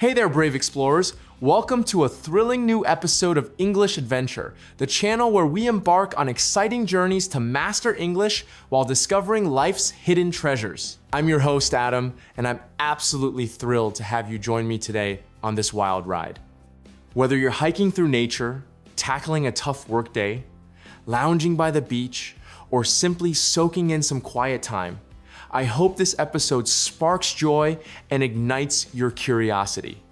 Hey there, brave explorers. Welcome to a thrilling new episode of English Adventure, the channel where we embark on exciting journeys to master English while discovering life's hidden treasures. I'm your host, Adam, and I'm absolutely thrilled to have you join me today on this wild ride. Whether you're hiking through nature, tackling a tough workday, lounging by the beach, or simply soaking in some quiet time, I hope this episode sparks joy and ignites your curiosity.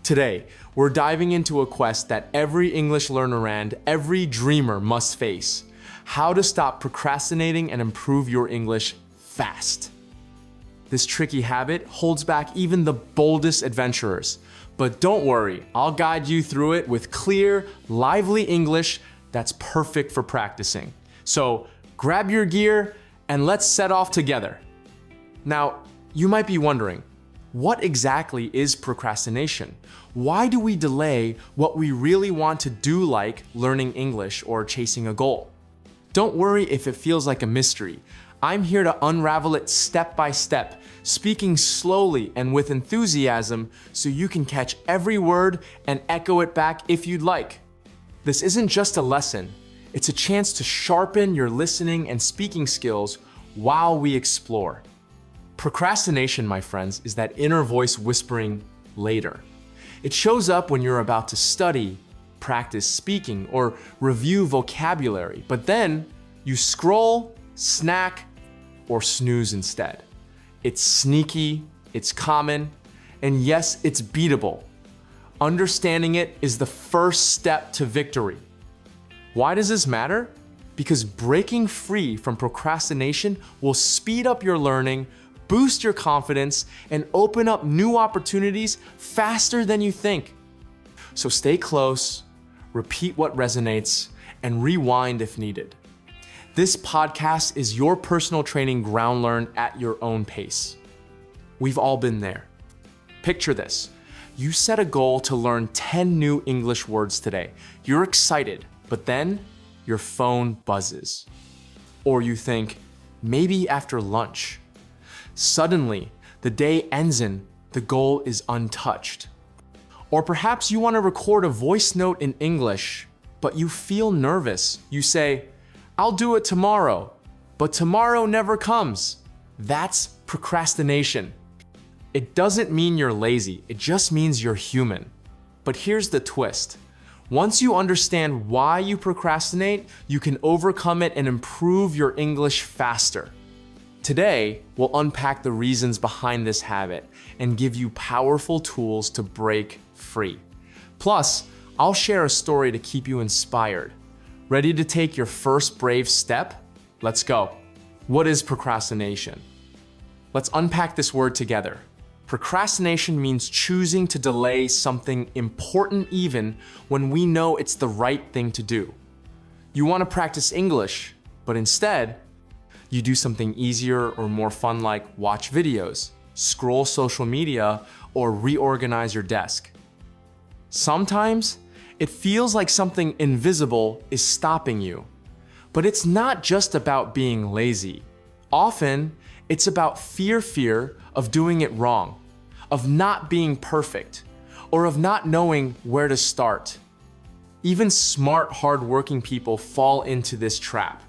Today, we're diving into a quest that every English learner and every dreamer must face: how to stop procrastinating and improve your English fast. This tricky habit holds back even the boldest adventurers, but don't worry, I'll guide you through it with clear, lively English that's perfect for practicing. So grab your gear and let's set off together. Now, you might be wondering, what exactly is procrastination? Why do we delay what we really want to do, like learning English or chasing a goal? Don't worry if it feels like a mystery. I'm here to unravel it step by step, speaking slowly and with enthusiasm so you can catch every word and echo it back if you'd like. This isn't just a lesson. It's a chance to sharpen your listening and speaking skills while we explore. Procrastination, my friends, is that inner voice whispering later. It shows up when you're about to study, practice speaking, or review vocabulary, but then you scroll, snack, or snooze instead. It's sneaky, it's common, and yes, it's beatable. Understanding it is the first step to victory. Why does this matter? Because breaking free from procrastination will speed up your learning, boost your confidence, and open up new opportunities faster than you think. So stay close, repeat what resonates, and rewind if needed. This podcast is your personal training ground learned at your own pace. We've all been there. Picture this. You set a goal to learn 10 new English words today. You're excited. But then your phone buzzes. Or you think, maybe after lunch. Suddenly, the day ends and the goal is untouched. Or perhaps you want to record a voice note in English, but you feel nervous. You say, I'll do it tomorrow, but tomorrow never comes. That's procrastination. It doesn't mean you're lazy, it just means you're human. But here's the twist. Once you understand why you procrastinate, you can overcome it and improve your English faster. Today, we'll unpack the reasons behind this habit and give you powerful tools to break free. Plus, I'll share a story to keep you inspired. Ready to take your first brave step? Let's go. What is procrastination? Let's unpack this word together. Procrastination means choosing to delay something important even when we know it's the right thing to do. You want to practice English, but instead, you do something easier or more fun like watch videos, scroll social media, or reorganize your desk. Sometimes, it feels like something invisible is stopping you. But it's not just about being lazy. Often, it's about fear of doing it wrong, of not being perfect, or of not knowing where to start. Even smart, hardworking people fall into this trap.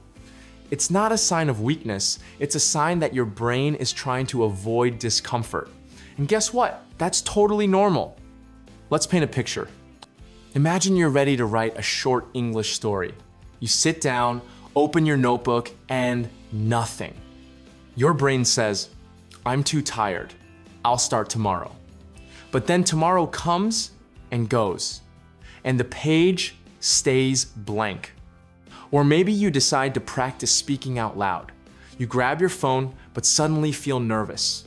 It's not a sign of weakness, it's a sign that your brain is trying to avoid discomfort. And guess what? That's totally normal. Let's paint a picture. Imagine you're ready to write a short English story. You sit down, open your notebook, and nothing. Your brain says, I'm too tired. I'll start tomorrow. But then tomorrow comes and goes, and the page stays blank. Or maybe you decide to practice speaking out loud. You grab your phone, but suddenly feel nervous.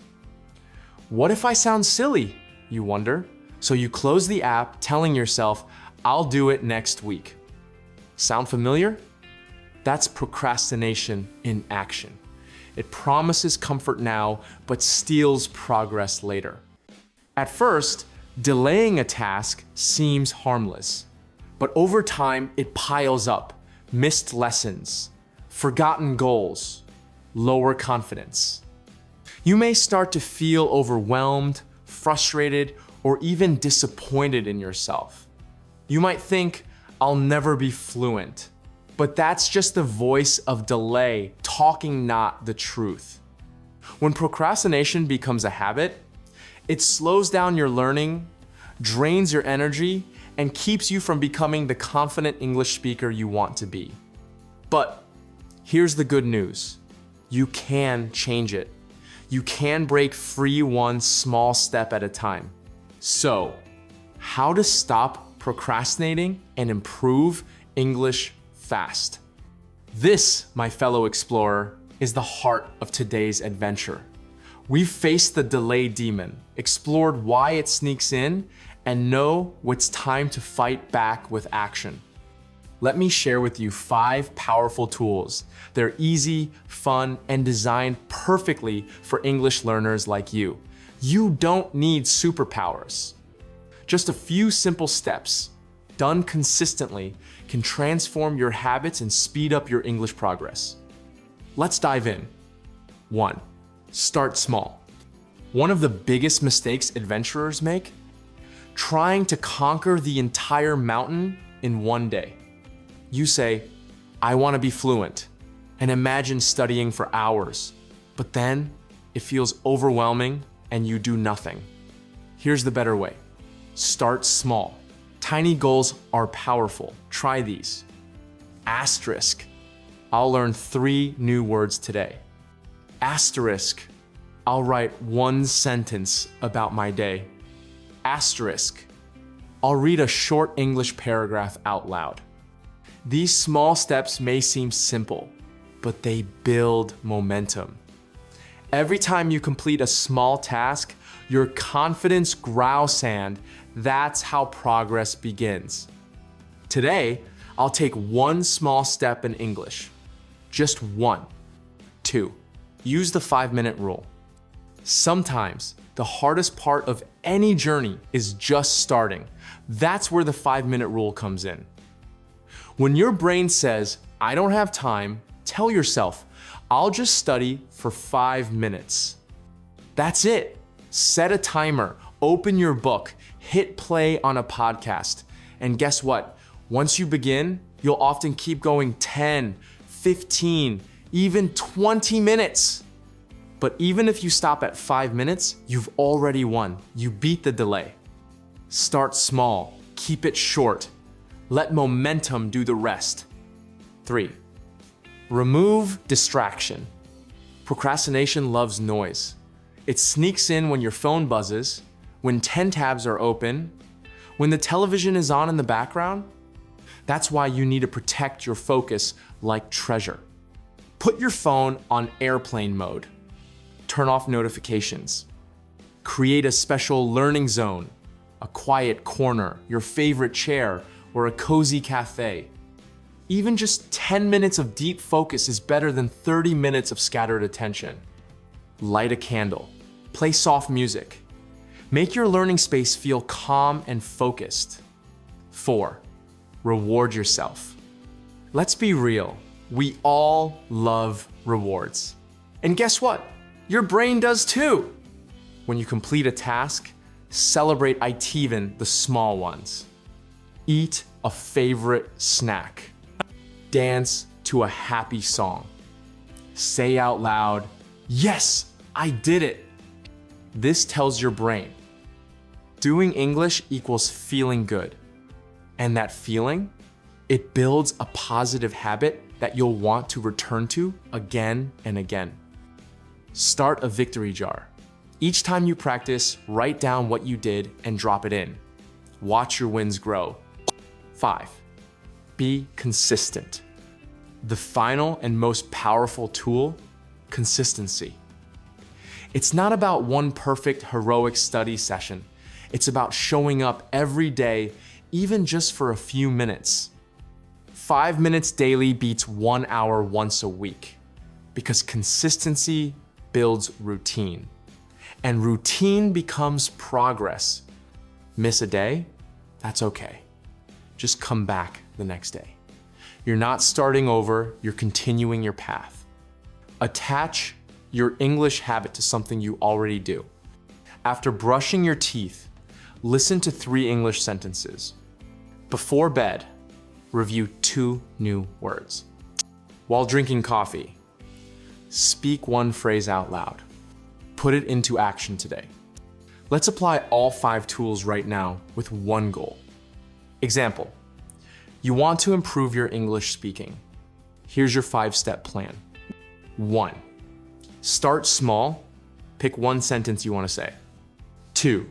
What if I sound silly? You wonder. So you close the app, telling yourself, I'll do it next week. Sound familiar? That's procrastination in action. It promises comfort now, but steals progress later. At first, delaying a task seems harmless, but over time, it piles up. Missed lessons, forgotten goals, lower confidence. You may start to feel overwhelmed, frustrated, or even disappointed in yourself. You might think, I'll never be fluent, but that's just the voice of delay talking not the truth. When procrastination becomes a habit, it slows down your learning, drains your energy, and keeps you from becoming the confident English speaker you want to be. But here's the good news. You can change it. You can break free one small step at a time. So, how to stop procrastinating and improve English fast? This, my fellow explorer, is the heart of today's adventure. We've faced the delay demon, explored why it sneaks in, and know it's time to fight back with action. Let me share with you 5 powerful tools. They're easy, fun, and designed perfectly for English learners like you. You don't need superpowers. Just a few simple steps, done consistently, can transform your habits and speed up your English progress. Let's dive in. 1. Start small. One of the biggest mistakes adventurers make? Trying to conquer the entire mountain in one day. You say, I want to be fluent, and imagine studying for hours, but then it feels overwhelming and you do nothing. Here's the better way. Start small. Tiny goals are powerful. Try these. Asterisk. I'll learn 3 new words today. Asterisk. I'll write 1 sentence about my day. Asterisk. I'll read a short English paragraph out loud. These small steps may seem simple, but they build momentum. Every time you complete a small task, your confidence grows sand. That's how progress begins. Today, I'll take 1 small step in English. Just 1. 2. Use the 5-minute rule. Sometimes, the hardest part of any journey is just starting. That's where the 5-minute rule comes in. When your brain says, I don't have time, tell yourself, I'll just study for 5 minutes. That's it. Set a timer, open your book, hit play on a podcast. And guess what? Once you begin, you'll often keep going 10, 15, even 20 minutes. But even if you stop at 5 minutes, you've already won. You beat the delay. Start small, keep it short. Let momentum do the rest. 3. Remove distraction. Procrastination loves noise. It sneaks in when your phone buzzes, when 10 tabs are open, when the television is on in the background. That's why you need to protect your focus like treasure. Put your phone on airplane mode. Turn off notifications. Create a special learning zone, a quiet corner, your favorite chair, or a cozy cafe. Even just 10 minutes of deep focus is better than 30 minutes of scattered attention. Light a candle. Play soft music. Make your learning space feel calm and focused. 4. Reward yourself. Let's be real. We all love rewards. And guess what? Your brain does too. When you complete a task, celebrate even the small ones. Eat a favorite snack. Dance to a happy song. Say out loud, yes, I did it. This tells your brain, doing English equals feeling good. And that feeling, it builds a positive habit that you'll want to return to again and again. Start a victory jar. Each time you practice, write down what you did and drop it in. Watch your wins grow. 5. Be consistent. The final and most powerful tool, consistency. It's not about one perfect heroic study session. It's about showing up every day, even just for a few minutes. 5 minutes daily beats 1 hour once a week, because consistency builds routine. And routine becomes progress. Miss a day? That's okay. Just come back the next day. You're not starting over, you're continuing your path. Attach your English habit to something you already do. After brushing your teeth, Listen to 3 English sentences. Before bed, review 2 new words. While drinking coffee, speak 1 phrase out loud. Put it into action today. Let's apply all 5 tools right now with 1 goal. Example, you want to improve your English speaking. Here's your 5-step plan. 1, start small. Pick 1 sentence you want to say. 2,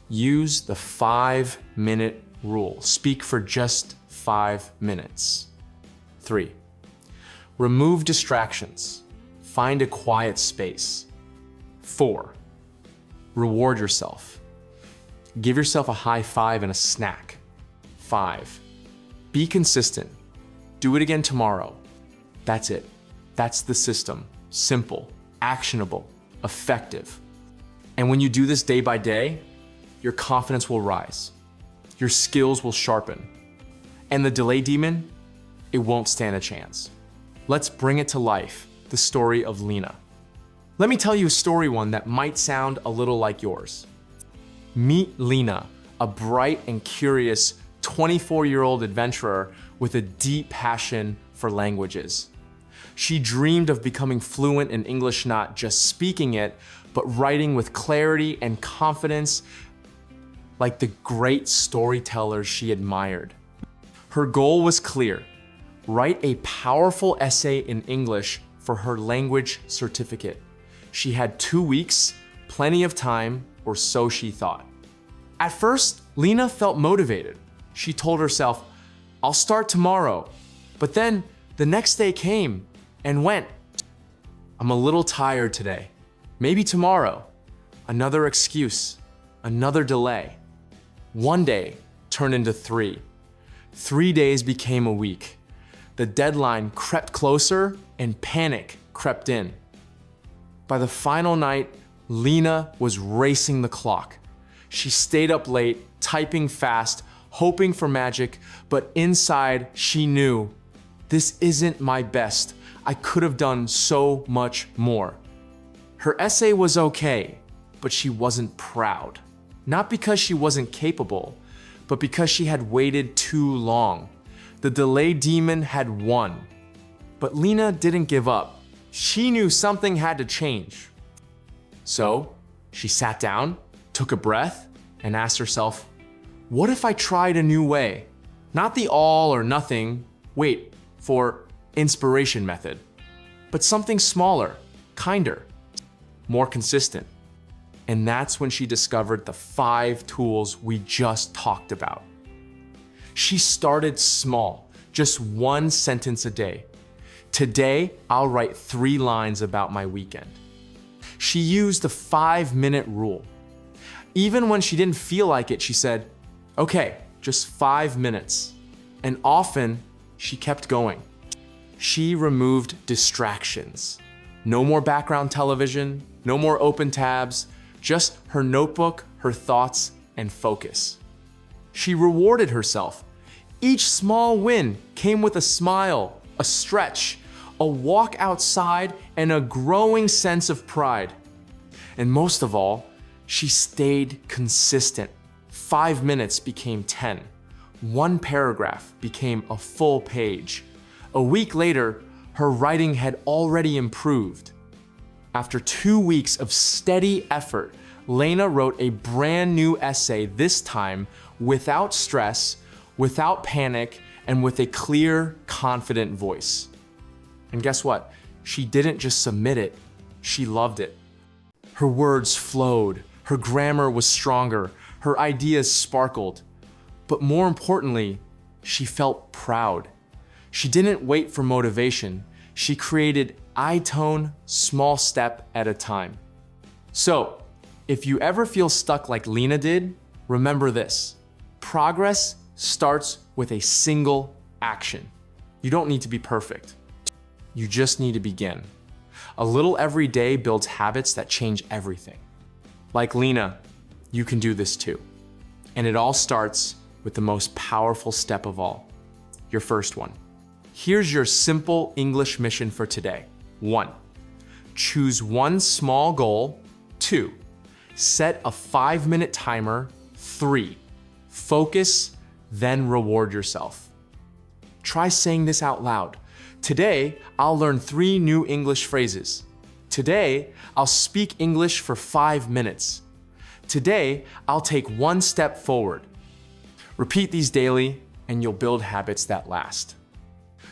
use the 5-minute rule. Speak for just 5 minutes. 3, remove distractions. Find a quiet space. 4, reward yourself. Give yourself a high five and a snack. 5, be consistent. Do it again tomorrow. That's it. That's the system. Simple, actionable, effective. And when you do this day by day, your confidence will rise. Your skills will sharpen. And the delay demon, it won't stand a chance. Let's bring it to life, the story of Lena. Let me tell you a story one that might sound a little like yours. Meet Lena, a bright and curious 24-year-old adventurer with a deep passion for languages. She dreamed of becoming fluent in English, not just speaking it, but writing with clarity and confidence like the great storytellers she admired. Her goal was clear: write a powerful essay in English for her language certificate. She had 2 weeks, plenty of time, or so she thought. At first, Lena felt motivated. She told herself, I'll start tomorrow. But then the next day came and went. I'm a little tired today. Maybe tomorrow. Another excuse, another delay. 1 day turned into 3. 3 days became a week. The deadline crept closer and panic crept in. By the final night, Lena was racing the clock. She stayed up late, typing fast, hoping for magic, but inside she knew, this isn't my best. I could have done so much more. Her essay was okay, but she wasn't proud. Not because she wasn't capable, but because she had waited too long. The delay demon had won. But Lena didn't give up. She knew something had to change. So she sat down, took a breath, and asked herself, what if I tried a new way? Not the all or nothing, wait for inspiration method, but something smaller, kinder, more consistent. And that's when she discovered the 5 tools we just talked about. She started small, just 1 sentence a day. Today, I'll write 3 lines about my weekend. She used the 5-minute rule. Even when she didn't feel like it, she said, okay, just 5 minutes. And often, she kept going. She removed distractions. No more background television, no more open tabs, just her notebook, her thoughts, and focus. She rewarded herself. Each small win came with a smile, a stretch, a walk outside, and a growing sense of pride. And most of all, she stayed consistent. 5 minutes became 10. 1 paragraph became a full page. A week later, her writing had already improved. After 2 weeks of steady effort, Lena wrote a brand new essay, this time without stress, without panic, and with a clear, confident voice. And guess what? She didn't just submit it, she loved it. Her words flowed, her grammar was stronger, her ideas sparkled. But more importantly, she felt proud. She didn't wait for motivation. She created I-tone, small step at a time. So, if you ever feel stuck like Lena did, remember this. Progress starts with a single action. You don't need to be perfect. You just need to begin. A little every day builds habits that change everything. Like Lena, you can do this too. And it all starts with the most powerful step of all, your first one. Here's your simple English mission for today. 1, choose 1 small goal. 2, set a 5-minute timer. 3. Focus, then reward yourself. Try saying this out loud. Today, I'll learn 3 new English phrases. Today, I'll speak English for 5 minutes. Today, I'll take 1 step forward. Repeat these daily, and you'll build habits that last.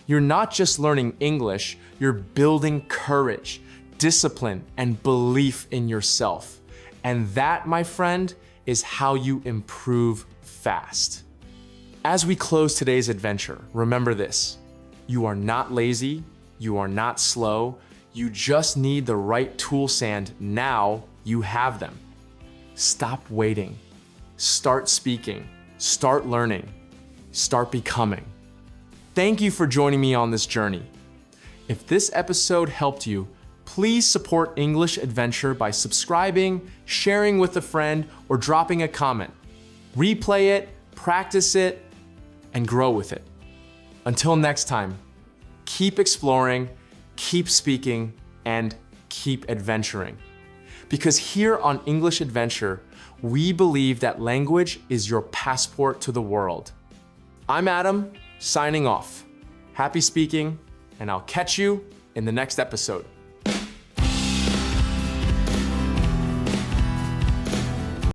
You're not just learning English, you're building courage, discipline, and belief in yourself. And that, my friend, is how you improve fast. As we close today's adventure, remember this: you are not lazy, you are not slow, you just need the right tool sand. Now you have them. Stop waiting. Start speaking. Start learning. Start becoming. Thank you for joining me on this journey. If this episode helped you, please support English Adventure by subscribing, sharing with a friend, or dropping a comment. Replay it, practice it, and grow with it. Until next time, keep exploring, keep speaking, and keep adventuring. Because here on English Adventure, we believe that language is your passport to the world. I'm Adam, signing off. Happy speaking, and I'll catch you in the next episode.